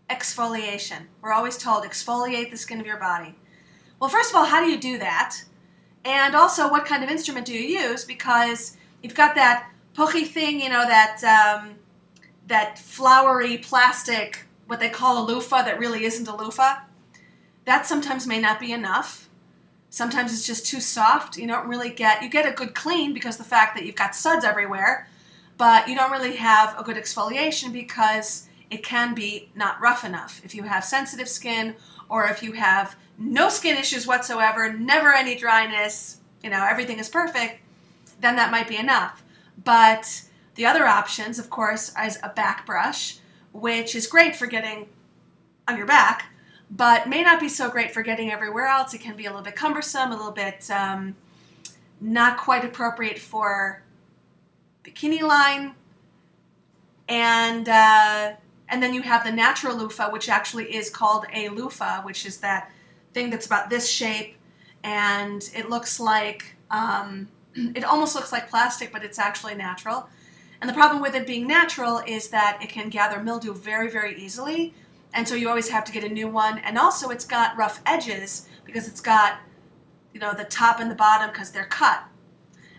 exfoliation. We're always told exfoliate the skin of your body. Well, first of all, how do you do that? And also, what kind of instrument do you use? Because you've got that pokey thing, you know, that flowery plastic, what they call a loofah, that really isn't a loofah. That sometimes may not be enough. Sometimes it's just too soft. You don't really get, you get a good clean because of the fact that you've got suds everywhere, but you don't really have a good exfoliation because it can be not rough enough. If you have sensitive skin, or if you have no skin issues whatsoever, never any dryness, you know, everything is perfect, then that might be enough. But the other options, of course, is a back brush, which is great for getting on your back, but may not be so great for getting everywhere else. It can be a little bit cumbersome, a little bit not quite appropriate for bikini line. And then you have the natural loofah, which actually is called a loofah, which is that thing that's about this shape, and it looks like, it almost looks like plastic, but it's actually natural. And the problem with it being natural is that it can gather mildew very, very easily, and so you always have to get a new one. And also it's got rough edges because it's got, you know, the top and the bottom because they're cut.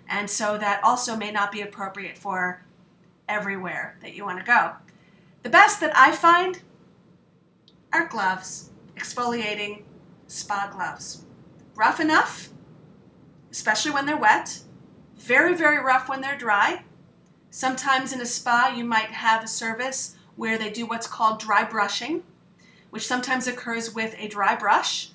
And so that also may not be appropriate for everywhere that you want to go. The best that I find are gloves, exfoliating spa gloves. Rough enough, especially when they're wet. Very, very rough when they're dry. Sometimes in a spa you might have a service where they do what's called dry brushing, which sometimes occurs with a dry brush,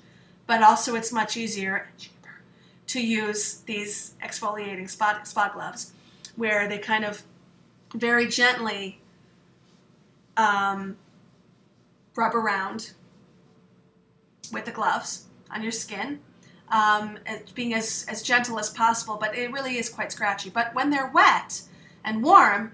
but also it's much easier and cheaper to use these exfoliating spa gloves, where they kind of very gently rub around with the gloves on your skin, being as gentle as possible, but it really is quite scratchy. But when they're wet and warm,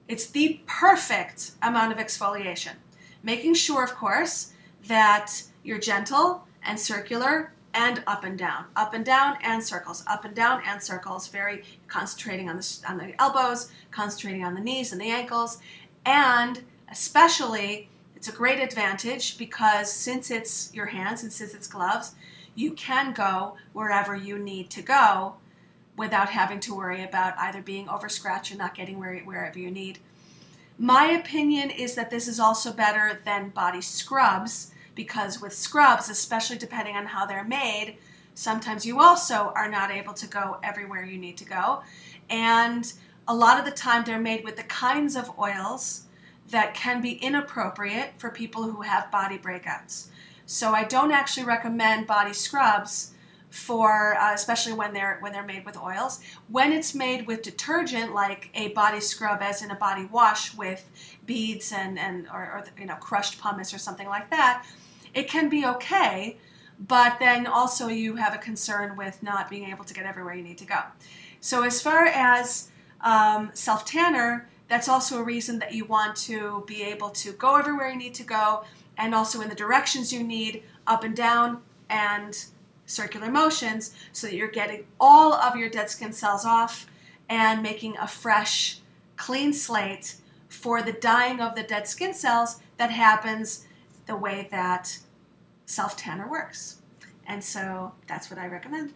it's the perfect amount of exfoliation. Making sure, of course, that you're gentle and circular and up and down and circles, up and down and circles, very concentrating on the elbows, concentrating on the knees and the ankles, and especially it's a great advantage because since it's your hands and since it's gloves, you can go wherever you need to go without having to worry about either being over scratched or not getting wherever you need. My opinion is that this is also better than body scrubs, because with scrubs, especially depending on how they're made, sometimes you also are not able to go everywhere you need to go. And a lot of the time they're made with the kinds of oils that can be inappropriate for people who have body breakouts. So I don't actually recommend body scrubs for, especially when they're made with oils. When it's made with detergent, like a body scrub as in a body wash with beads or you know, crushed pumice or something like that, it can be okay, but then also you have a concern with not being able to get everywhere you need to go. So as far as self-tanner, that's also a reason that you want to be able to go everywhere you need to go, and also in the directions you need, up and down and circular motions, so that you're getting all of your dead skin cells off and making a fresh, clean slate for the dying of the dead skin cells that happens the way that self-tanner works. And so that's what I recommend.